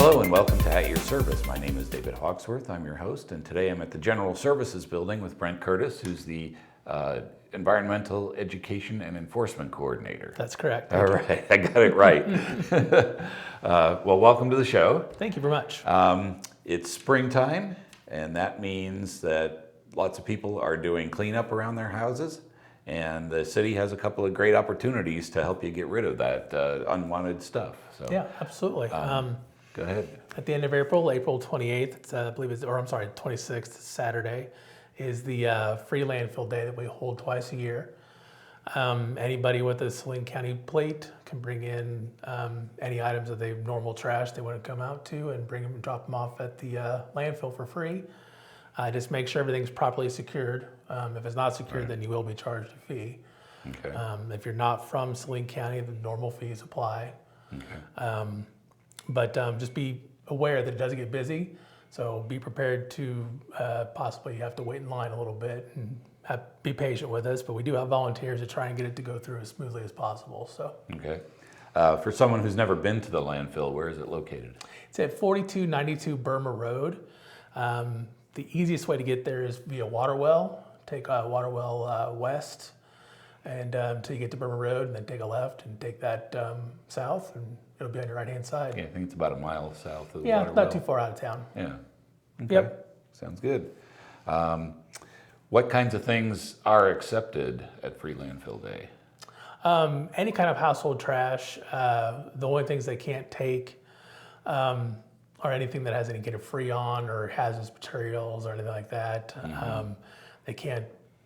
Hello and welcome to At Your Service. My name is David Hawksworth. I'm your host, and today I'm at the General Services Building with Brent Curtis, who's the Environmental Education and Enforcement Coordinator. That's correct. All right, I got it right. Well, welcome to the show. Thank you very much. It's springtime, and that means that lots of people are doing cleanup around their houses, and the city has a couple of great opportunities to help you get rid of that unwanted stuff. So, Yeah, absolutely. go ahead. At the end of April 28th, I believe it's, or I'm sorry, 26th, Saturday, is the free landfill day that we hold twice a year. Anybody with a Salina County plate can bring in any items that they normal trash they want to come out to and bring them and drop them off at the landfill for free. Just make sure everything's properly secured. If it's not secured, then you will be charged a fee. Okay. If you're not from Salina County, the normal fees apply. Okay. But just be aware that it does get busy. So be prepared to possibly have to wait in line a little bit and be patient with us. But we do have volunteers to try and get it to go through as smoothly as possible. So. Okay. For someone who's never been to the landfill, where is it located? It's at 4292 Burma Road. The easiest way to get there is via Waterwell. Take Waterwell west and until you get to Burma Road, and then take a left and take that south, and it'll be on your right-hand side. Yeah, I think it's about a mile south of the Yeah, Waterwell. not too far out of town. Yeah. Okay. Yep. Sounds good. What kinds of things are accepted at Free Landfill Day? Any kind of household trash. The only things they can't take are anything that has any kind of freon or hazardous materials or anything like that. Mm-hmm. They can't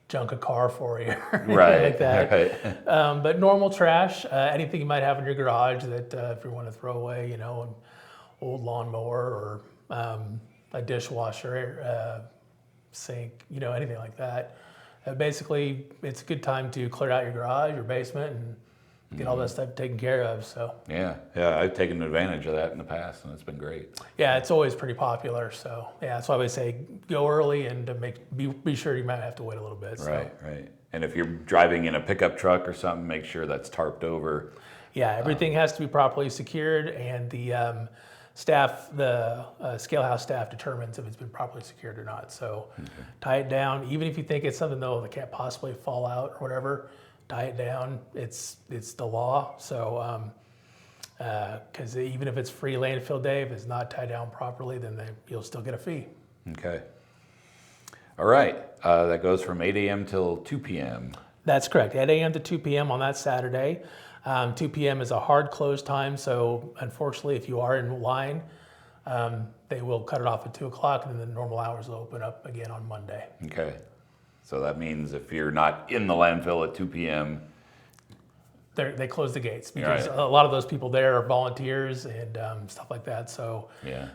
junk a car for you or anything Right. like that. Right. But normal trash, anything you might have in your garage that if you want to throw away, an old lawnmower or a dishwasher, sink, anything like that. Basically, it's a good time to clear out your garage, your basement, and get all that stuff taken care of. So Yeah, I've taken advantage of that in the past, and it's been great. yeah, it's always pretty popular. So yeah, that's why we say go early and to be sure you might have to wait a little bit. So. Right. And if you're driving in a pickup truck or something, make sure that's tarped over. Yeah, everything has to be properly secured, and the staff, the scale house staff determines if it's been properly secured or not. So tie it down. Even if you think it's something though that can't possibly fall out or whatever, tie it down. It's the law. So because even if it's free landfill day, if it's not tied down properly, then you'll still get a fee. Okay. All right. That goes from 8 a.m. till 2 p.m. That's correct. 8 a.m. to 2 p.m. on that Saturday. 2 p.m. is a hard close time, so unfortunately, if you are in line, they will cut it off at 2 o'clock, and then the normal hours will open up again on Monday. Okay. So that means if you're not in the landfill at 2 p.m., They close the gates because Right. a lot of those people there are volunteers and stuff like that. So yeah.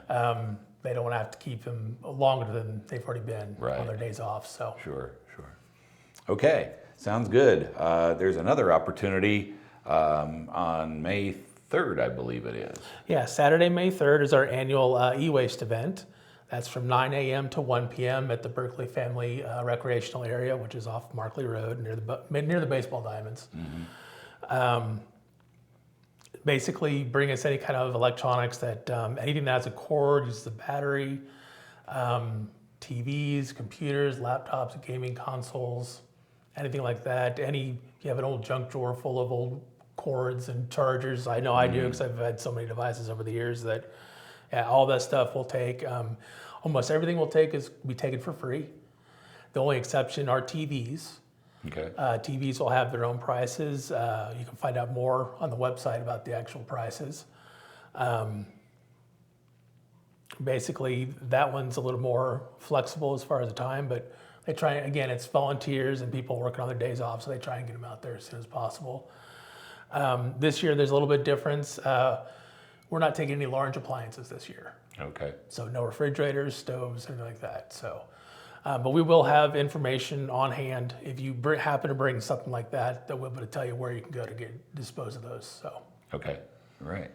they don't want to have to keep them longer than they've already been Right. on their days off. So Sure. Okay, sounds good. There's another opportunity on May 3rd, I believe it is. yeah, Saturday, May 3rd is our annual e-waste event. That's from 9 a.m. to 1 p.m. at the Berkeley Family Recreational Area, which is off Markley Road near the baseball diamonds. Mm-hmm. Basically, bring us any kind of electronics that anything that has a cord, uses a battery, TVs, computers, laptops, gaming consoles, anything like that. You have an old junk drawer full of old cords and chargers. I know I do because I've had so many devices over the years that all that stuff we'll take. Almost everything we'll take is be taken for free. The only exception are TVs. Okay. TVs will have their own prices. You can find out more on the website about the actual prices. Basically, that one's a little more flexible as far as the time, but they try, again, it's volunteers and people working on their days off, so they try and get them out there as soon as possible. This year, there's a little bit difference. We're not taking any large appliances this year. Okay. So no refrigerators, stoves, anything like that. So, but we will have information on hand if you happen to bring something like that. That we'll be able to tell you where you can go to dispose of those. So. Okay. All right.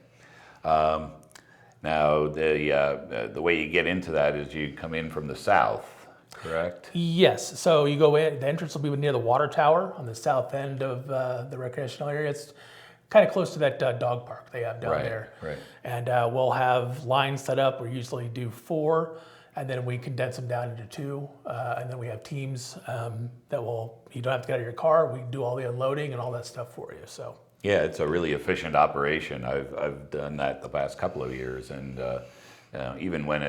Now the way you get into that is you come in from the south, correct? Yes. So you go in. The entrance will be near the water tower on the south end of the recreational area. kind of close to that dog park they have down Right, there. right. And we'll have lines set up. We usually do 4, and then we condense them down into 2. And then we have teams that you don't have to get out of your car. We do all the unloading and all that stuff for you. So Yeah, it's a really efficient operation. I've done that the past couple of years, and even when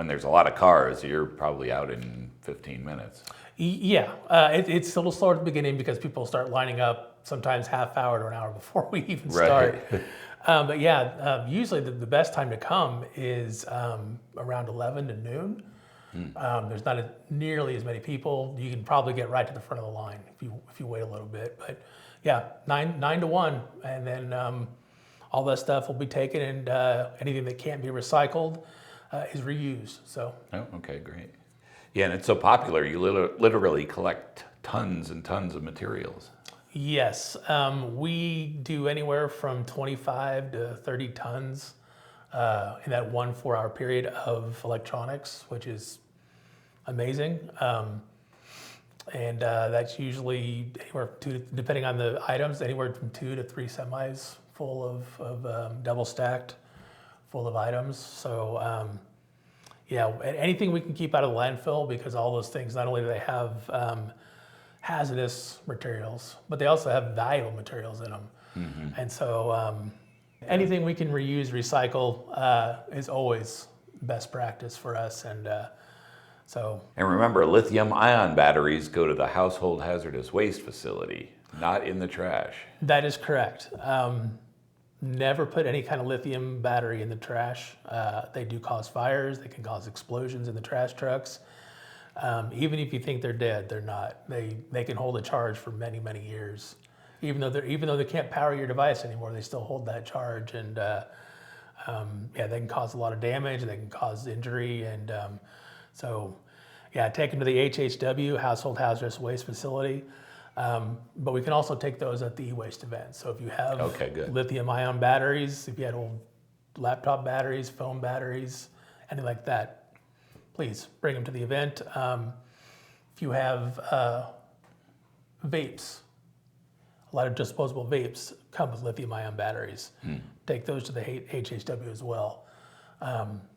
there's a lot of cars, you're probably out in 15 minutes. Yeah, it's a little slower at the beginning because people start lining up sometimes half hour to an hour before we even start. Right. But yeah, usually the best time to come is around 11 to noon. There's not nearly as many people. You can probably get right to the front of the line if you wait a little bit. But yeah, 9 to 1, and then all that stuff will be taken, and anything that can't be recycled is reused. So. Oh, okay, great. Yeah, and it's so popular, you literally collect tons and tons of materials. Yes, we do anywhere from 25 to 30 tons in that 1 4-hour period of electronics, which is amazing. And that's usually anywhere depending on the items, anywhere from 2 to 3 semis full of double stacked, full of items. So yeah, anything we can keep out of the landfill, because all those things, not only do they have hazardous materials, but they also have valuable materials in them. Mm-hmm. And so anything we can reuse, recycle is always best practice for us. And And remember, lithium-ion batteries go to the household hazardous waste facility, not in the trash. That is correct. Never put any kind of lithium battery in the trash. They do cause fires. They can cause explosions in the trash trucks. Even if you think they're dead, they're not. They can hold a charge for many, many years. Even though they can't power your device anymore, they still hold that charge. And yeah, they can cause a lot of damage. They can cause injury. And so yeah, take them to the HHW, Household Hazardous Waste Facility. But we can also take those at the e-waste event. So if you have lithium-ion batteries, if you had old laptop batteries, phone batteries, anything like that, please bring them to the event. If you have vapes, a lot of disposable vapes come with lithium-ion batteries. Take those to the HHW as well.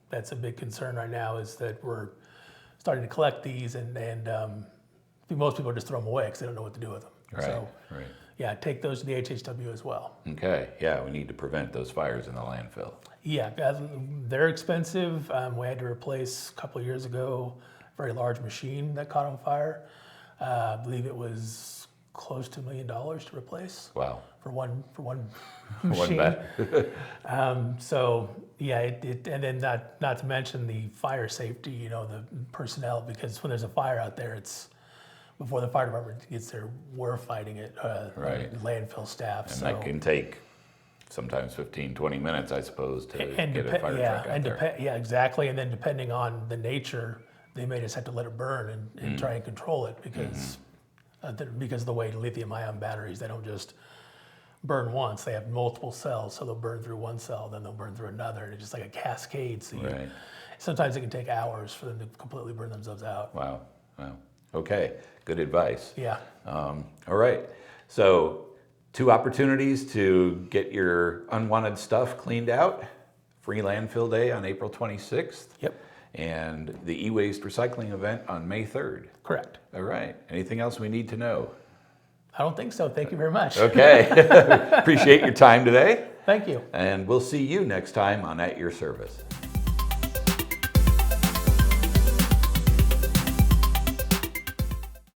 That's a big concern right now, is that we're starting to collect these, and most people just throw them away because they don't know what to do with them. Right, so, right. Yeah, take those to the HHW as well. Okay, yeah, we need to prevent those fires in the landfill. Yeah, they're expensive. We had to replace a couple of years ago a very large machine that caught on fire. I believe it was close to $1 million to replace. Wow. For one machine. So yeah, and then not to mention the fire safety, the personnel, because when there's a fire out there, it's before the fire department gets there, we're fighting it, right. Landfill staff. And that can take sometimes 15, 20 minutes, I suppose, to get a fire truck out there. Yeah, exactly. And then depending on the nature, they may just have to let it burn and try and control it, because because of the way lithium-ion batteries, they don't just burn once. They have multiple cells, so they'll burn through one cell, then they'll burn through another, and it's just like a cascade. So sometimes it can take hours for them to completely burn themselves out. Wow. Okay, good advice. Yeah. All right. So 2 opportunities to get your unwanted stuff cleaned out. Free Landfill Day on April 26th. Yep. And the e-waste recycling event on May 3rd. Correct. All right. Anything else we need to know? I don't think so. Thank you very much. Okay. Appreciate your time today. Thank you. And we'll see you next time on At Your Service.